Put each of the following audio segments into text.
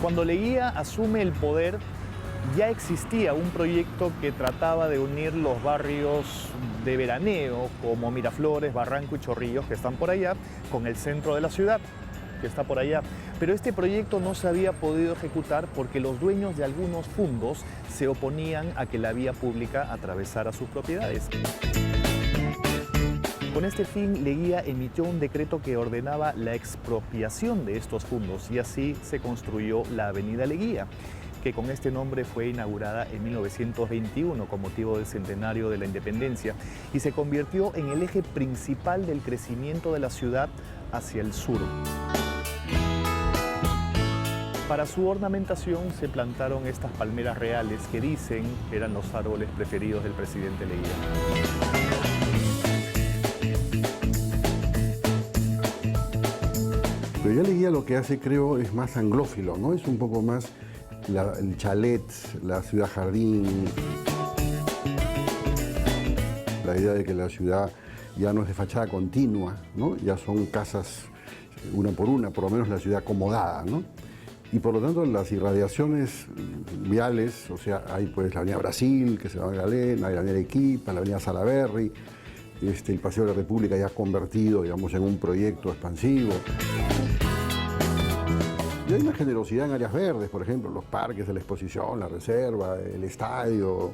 Cuando Leguía asume el poder, ya existía un proyecto que trataba de unir los barrios de veraneo como Miraflores, Barranco y Chorrillos, que están por allá, con el centro de la ciudad, que está por allá. Pero este proyecto no se había podido ejecutar porque los dueños de algunos fundos se oponían a que la vía pública atravesara sus propiedades. Con este fin, Leguía emitió un decreto que ordenaba la expropiación de estos fondos y así se construyó la Avenida Leguía, que con este nombre fue inaugurada en 1921 con motivo del centenario de la independencia y se convirtió en el eje principal del crecimiento de la ciudad hacia el sur. Para su ornamentación se plantaron estas palmeras reales que dicen que eran los árboles preferidos del presidente Leguía. Pero ya Leguía lo que hace, creo, es más anglófilo, ¿no? Es un poco más el chalet, la ciudad jardín, la idea de que la ciudad ya no es de fachada continua, ¿no? Ya son casas una por una, por lo menos la ciudad acomodada, ¿no? Y por lo tanto las irradiaciones viales, o sea, hay pues la avenida Brasil, que se va a Galena, hay la avenida Arequipa, la avenida Salaberry, el Paseo de la República ya convertido, digamos, en un proyecto expansivo. Y hay una generosidad en áreas verdes, por ejemplo, los parques de la exposición, la reserva, el estadio,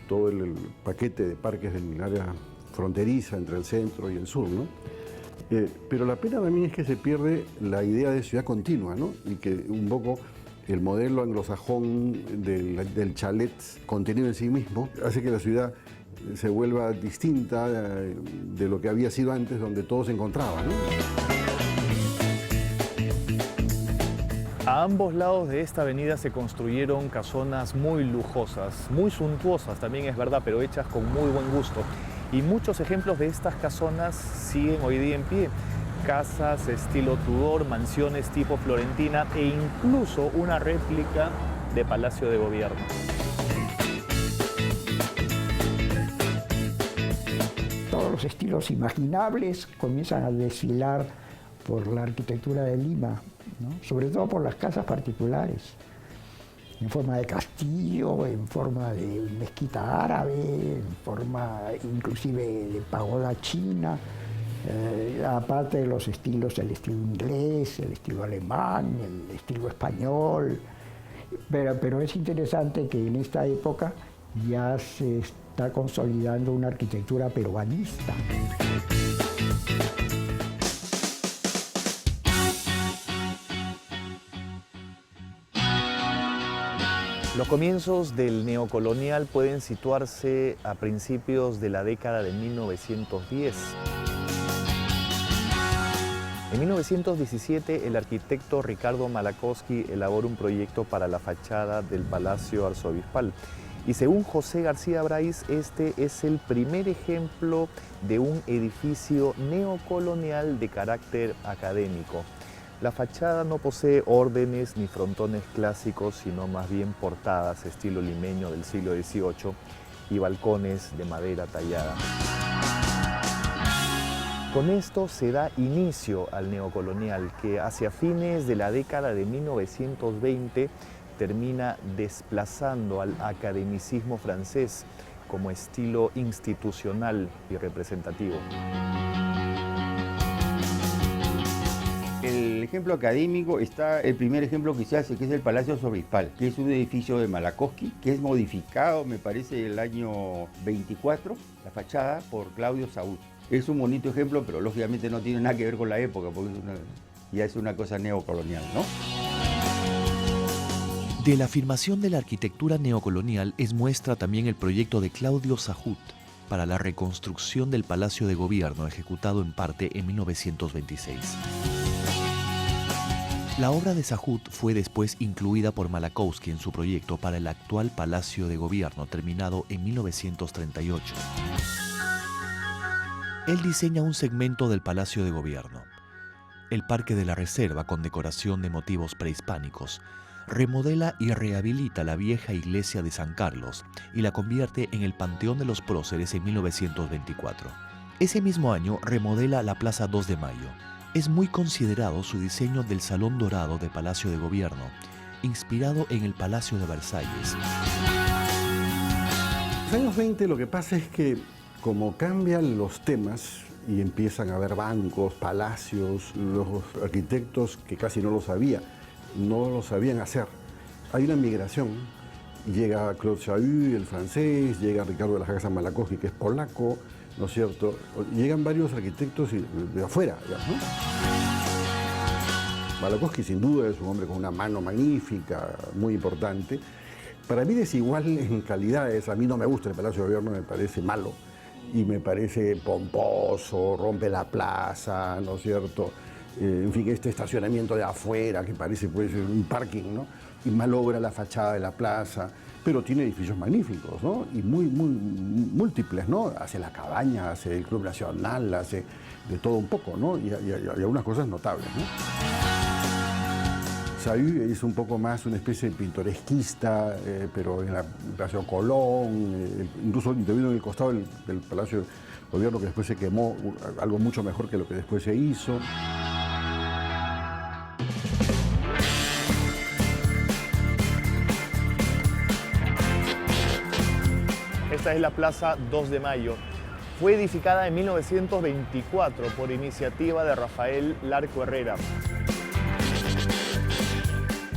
todo el paquete de parques del área fronteriza entre el centro y el sur, ¿no? Pero la pena también es que se pierde la idea de ciudad continua, ¿no? Y que un poco el modelo anglosajón del chalet contenido en sí mismo hace que la ciudad se vuelva distinta de lo que había sido antes, donde todo se encontraba, ¿no? A ambos lados de esta avenida se construyeron casonas muy lujosas, muy suntuosas también es verdad, pero hechas con muy buen gusto. Y muchos ejemplos de estas casonas siguen hoy día en pie. Casas estilo Tudor, mansiones tipo Florentina e incluso una réplica de Palacio de Gobierno. Todos los estilos imaginables comienzan a desfilar por la arquitectura de Lima, ¿no? Sobre todo por las casas particulares, en forma de castillo, en forma de mezquita árabe, en forma inclusive de pagoda china, aparte de los estilos, el estilo inglés, el estilo alemán, el estilo español. Pero es interesante que en esta época ya se está consolidando una arquitectura peruanista. Los comienzos del neocolonial pueden situarse a principios de la década de 1910. En 1917, el arquitecto Ricardo Malakowski elabora un proyecto para la fachada del Palacio Arzobispal. Y según José García Brais, este es el primer ejemplo de un edificio neocolonial de carácter académico. La fachada no posee órdenes ni frontones clásicos, sino más bien portadas estilo limeño del siglo XVIII y balcones de madera tallada. Con esto se da inicio al neocolonial, que hacia fines de la década de 1920 termina desplazando al academicismo francés como estilo institucional y representativo. El ejemplo académico está el primer ejemplo que se hace, que es el Palacio Arzobispal, que es un edificio de Malakowski, que es modificado, me parece, el año 24, la fachada, por Claudio Saúl. Es un bonito ejemplo, pero lógicamente no tiene nada que ver con la época, porque ya es una cosa neocolonial, ¿no? De la afirmación de la arquitectura neocolonial es muestra también el proyecto de Claudio Sahut para la reconstrucción del Palacio de Gobierno, ejecutado en parte en 1926. La obra de Sahut fue después incluida por Malakowski en su proyecto para el actual Palacio de Gobierno, terminado en 1938. Él diseña un segmento del Palacio de Gobierno, el Parque de la Reserva con decoración de motivos prehispánicos, remodela y rehabilita la vieja iglesia de San Carlos y la convierte en el Panteón de los Próceres en 1924. Ese mismo año remodela la Plaza 2 de Mayo. Es muy considerado su diseño del Salón Dorado de Palacio de Gobierno, inspirado en el Palacio de Versalles. En los años 20 lo que pasa es que como cambian los temas y empiezan a haber bancos, palacios, los arquitectos que casi no lo sabían hacer. Hay una migración, llega Claude Chahut, el francés, llega Ricardo de las Casas Malakowski, que es polaco, ¿no es cierto? Llegan varios arquitectos de afuera, ¿no? Malakowski sin duda es un hombre con una mano magnífica, muy importante. Para mí desigual en calidades, a mí no me gusta el Palacio de Gobierno, me parece malo y me parece pomposo, rompe la plaza, ¿no es cierto? En fin, este estacionamiento de afuera que parece pues un parking, ¿no? Y malogra la fachada de la plaza, pero tiene edificios magníficos, ¿no? Y muy múltiples, ¿no? Hace la cabaña, hace el Club Nacional, hace de todo un poco, ¿no? Y algunas cosas notables, ¿no? Chahut es un poco más una especie de pintoresquista, pero en el Palacio Colón, incluso intervino en el costado del Palacio de Gobierno, que después se quemó, algo mucho mejor que lo que después se hizo. Esta es la Plaza 2 de Mayo. Fue edificada en 1924 por iniciativa de Rafael Larco Herrera.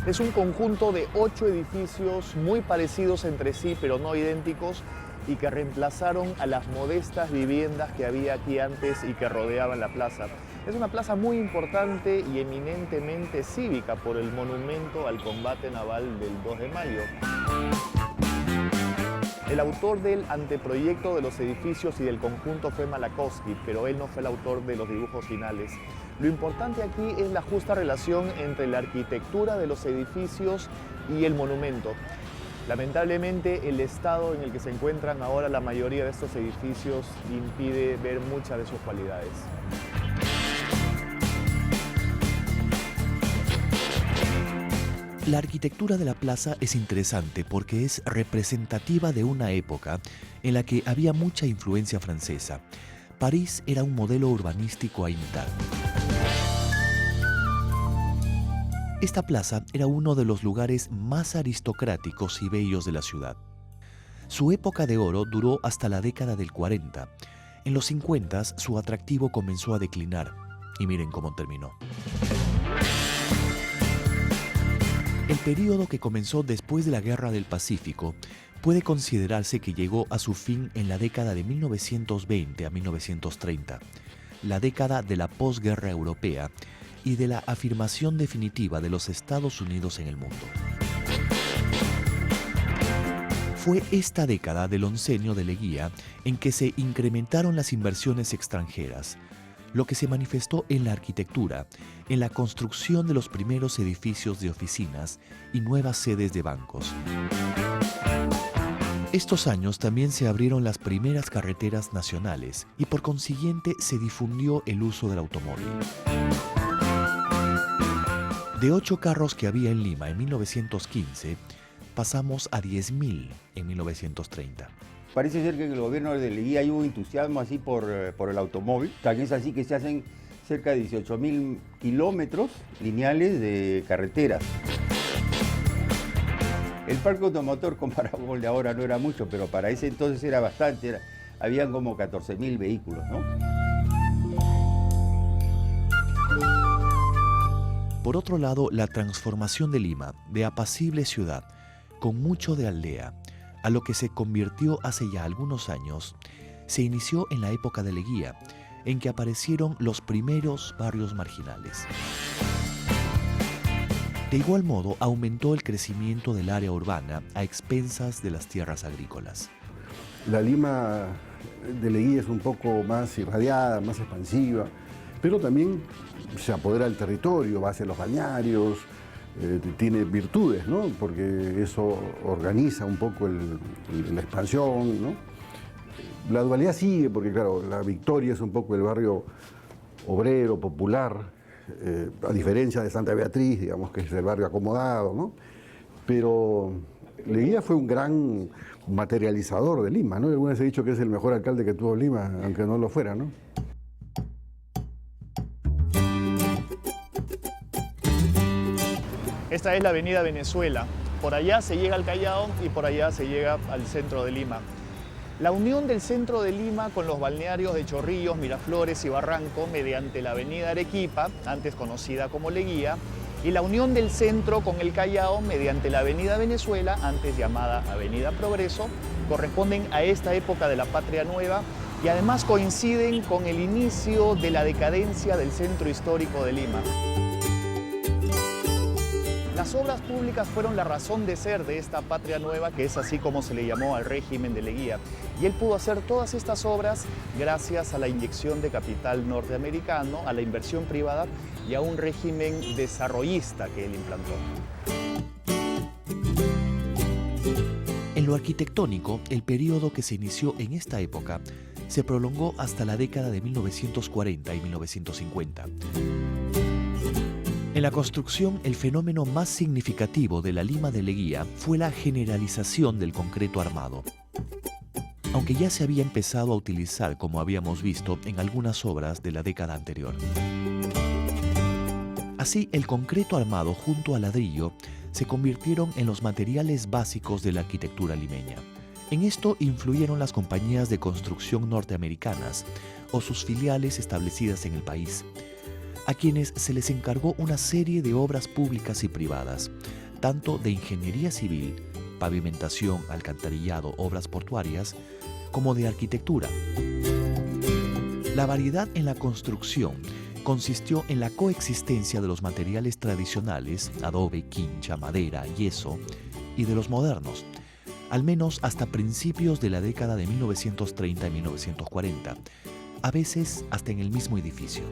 Es un conjunto de 8 edificios muy parecidos entre sí, pero no idénticos, y que reemplazaron a las modestas viviendas que había aquí antes y que rodeaban la plaza. Es una plaza muy importante y eminentemente cívica por el monumento al combate naval del 2 de mayo. El autor del anteproyecto de los edificios y del conjunto fue Malakowski, pero él no fue el autor de los dibujos finales. Lo importante aquí es la justa relación entre la arquitectura de los edificios y el monumento. Lamentablemente, el estado en el que se encuentran ahora la mayoría de estos edificios impide ver muchas de sus cualidades. La arquitectura de la plaza es interesante porque es representativa de una época en la que había mucha influencia francesa. París era un modelo urbanístico a imitar. Esta plaza era uno de los lugares más aristocráticos y bellos de la ciudad. Su época de oro duró hasta la década del 40. En los 50 su atractivo comenzó a declinar. Y miren cómo terminó. El período que comenzó después de la Guerra del Pacífico puede considerarse que llegó a su fin en la década de 1920 a 1930, la década de la posguerra europea y de la afirmación definitiva de los Estados Unidos en el mundo. Fue esta década del oncenio de Leguía en que se incrementaron las inversiones extranjeras, lo que se manifestó en la arquitectura, en la construcción de los primeros edificios de oficinas y nuevas sedes de bancos. Estos años también se abrieron las primeras carreteras nacionales y por consiguiente se difundió el uso del automóvil. De 8 carros que había en Lima en 1915, pasamos a 10.000 en 1930. Parece ser que en el gobierno de Leguía hubo entusiasmo así por el automóvil. También es así que se hacen cerca de 18.000 kilómetros lineales de carreteras. El parque automotor comparado con el de ahora no era mucho, pero para ese entonces era bastante. Habían como 14.000 vehículos, ¿no? Por otro lado, la transformación de Lima, de apacible ciudad, con mucho de aldea, a lo que se convirtió hace ya algunos años, se inició en la época de Leguía, en que aparecieron los primeros barrios marginales. De igual modo, aumentó el crecimiento del área urbana a expensas de las tierras agrícolas. La Lima de Leguía es un poco más irradiada, más expansiva, pero también se apodera del territorio, va hacia los balnearios, tiene virtudes, ¿no? Porque eso organiza un poco la expansión, ¿no? La dualidad sigue, porque claro, la Victoria es un poco el barrio obrero, popular, a diferencia de Santa Beatriz, digamos que es el barrio acomodado, ¿no? Pero Leguía fue un gran materializador de Lima, ¿no? Alguna vez he dicho que es el mejor alcalde que tuvo Lima, aunque no lo fuera, ¿no? Esta es la avenida Venezuela. Por allá se llega al Callao y por allá se llega al centro de Lima. La unión del centro de Lima con los balnearios de Chorrillos, Miraflores y Barranco mediante la avenida Arequipa, antes conocida como Leguía, y la unión del centro con el Callao mediante la avenida Venezuela, antes llamada avenida Progreso, corresponden a esta época de la Patria Nueva y además coinciden con el inicio de la decadencia del centro histórico de Lima. Las obras públicas fueron la razón de ser de esta Patria Nueva, que es así como se le llamó al régimen de Leguía. Y él pudo hacer todas estas obras gracias a la inyección de capital norteamericano, a la inversión privada y a un régimen desarrollista que él implantó. En lo arquitectónico, el periodo que se inició en esta época se prolongó hasta la década de 1940 y 1950. En la construcción, el fenómeno más significativo de la Lima de Leguía fue la generalización del concreto armado. Aunque ya se había empezado a utilizar, como habíamos visto, en algunas obras de la década anterior. Así, el concreto armado junto al ladrillo se convirtieron en los materiales básicos de la arquitectura limeña. En esto influyeron las compañías de construcción norteamericanas o sus filiales establecidas en el país, a quienes se les encargó una serie de obras públicas y privadas, tanto de ingeniería civil, pavimentación, alcantarillado, obras portuarias, como de arquitectura. La variedad en la construcción consistió en la coexistencia de los materiales tradicionales, adobe, quincha, madera, yeso, y de los modernos, al menos hasta principios de la década de 1930 y 1940, a veces hasta en el mismo edificio.